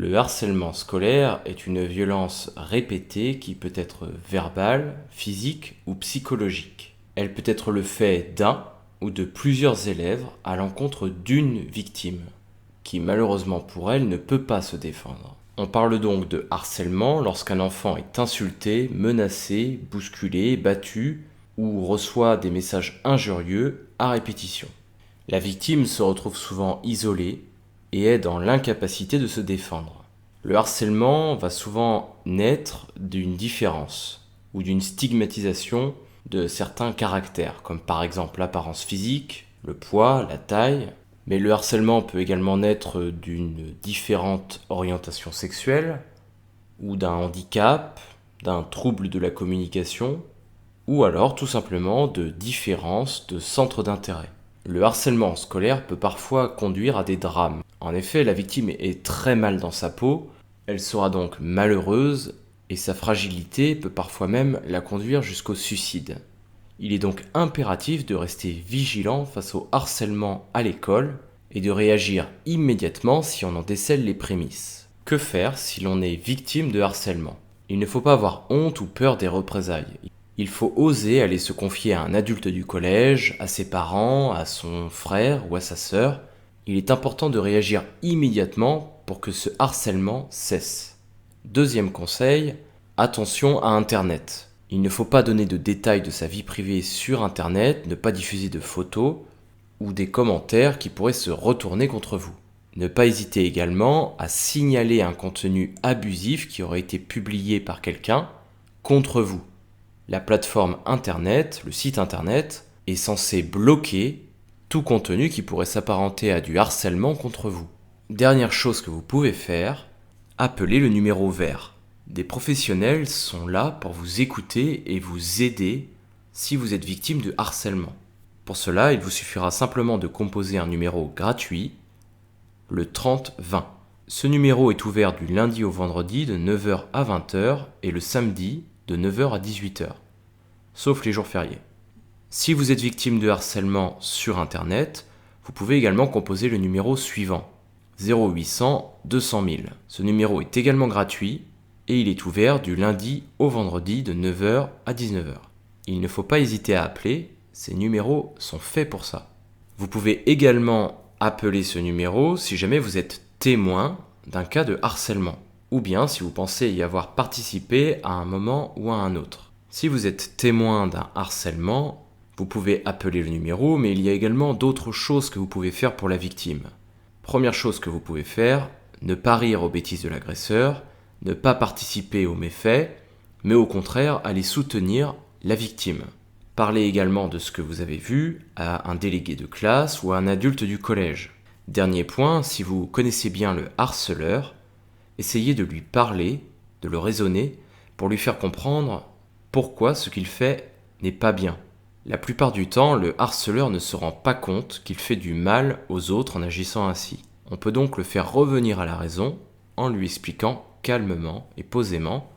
Le harcèlement scolaire est une violence répétée qui peut être verbale, physique ou psychologique. Elle peut être le fait d'un ou de plusieurs élèves à l'encontre d'une victime, qui malheureusement pour elle ne peut pas se défendre. On parle donc de harcèlement lorsqu'un enfant est insulté, menacé, bousculé, battu ou reçoit des messages injurieux à répétition. La victime se retrouve souvent isolée et est dans l'incapacité de se défendre. Le harcèlement va souvent naître d'une différence ou d'une stigmatisation de certains caractères, comme par exemple l'apparence physique, le poids, la taille. Mais le harcèlement peut également naître d'une différente orientation sexuelle, ou d'un handicap, d'un trouble de la communication, ou alors tout simplement de différences de centre d'intérêt. Le harcèlement scolaire peut parfois conduire à des drames. En effet, la victime est très mal dans sa peau, elle sera donc malheureuse et sa fragilité peut parfois même la conduire jusqu'au suicide. Il est donc impératif de rester vigilant face au harcèlement à l'école et de réagir immédiatement si on en décèle les prémices. Que faire si l'on est victime de harcèlement ? Il ne faut pas avoir honte ou peur des représailles. Il faut oser aller se confier à un adulte du collège, à ses parents, à son frère ou à sa sœur. Il est important de réagir immédiatement pour que ce harcèlement cesse. Deuxième conseil, attention à Internet. Il ne faut pas donner de détails de sa vie privée sur Internet, ne pas diffuser de photos ou des commentaires qui pourraient se retourner contre vous. Ne pas hésiter également à signaler un contenu abusif qui aurait été publié par quelqu'un contre vous. La plateforme Internet, le site Internet, est censé bloquer tout contenu qui pourrait s'apparenter à du harcèlement contre vous. Dernière chose que vous pouvez faire, appelez le numéro vert. Des professionnels sont là pour vous écouter et vous aider si vous êtes victime de harcèlement. Pour cela, il vous suffira simplement de composer un numéro gratuit, le 30-20. Ce numéro est ouvert du lundi au vendredi de 9h à 20h et le samedi de 9h à 18h, sauf les jours fériés. Si vous êtes victime de harcèlement sur Internet, vous pouvez également composer le numéro suivant, 0800 200 000. Ce numéro est également gratuit et il est ouvert du lundi au vendredi de 9h à 19h. Il ne faut pas hésiter à appeler, ces numéros sont faits pour ça. Vous pouvez également appeler ce numéro si jamais vous êtes témoin d'un cas de harcèlement, ou bien si vous pensez y avoir participé à un moment ou à un autre. Si vous êtes témoin d'un harcèlement, vous pouvez appeler le numéro, mais il y a également d'autres choses que vous pouvez faire pour la victime. Première chose que vous pouvez faire, ne pas rire aux bêtises de l'agresseur, ne pas participer aux méfaits, mais au contraire aller soutenir la victime. Parlez également de ce que vous avez vu à un délégué de classe ou à un adulte du collège. Dernier point, si vous connaissez bien le harceleur, essayez de lui parler, de le raisonner, pour lui faire comprendre pourquoi ce qu'il fait n'est pas bien. La plupart du temps, le harceleur ne se rend pas compte qu'il fait du mal aux autres en agissant ainsi. On peut donc le faire revenir à la raison en lui expliquant calmement et posément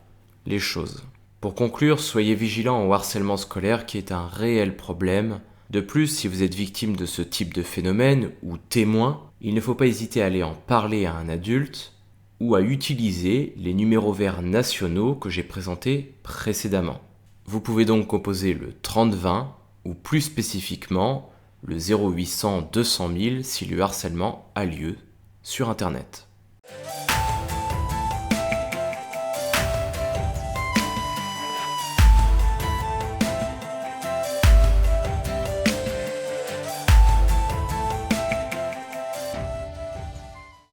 les choses. Pour conclure, soyez vigilants au harcèlement scolaire qui est un réel problème. De plus, si vous êtes victime de ce type de phénomène ou témoin, il ne faut pas hésiter à aller en parler à un adulte ou à utiliser les numéros verts nationaux que j'ai présentés précédemment. Vous pouvez donc composer le 30-20 ou plus spécifiquement le 0800 200 000 si le harcèlement a lieu sur Internet.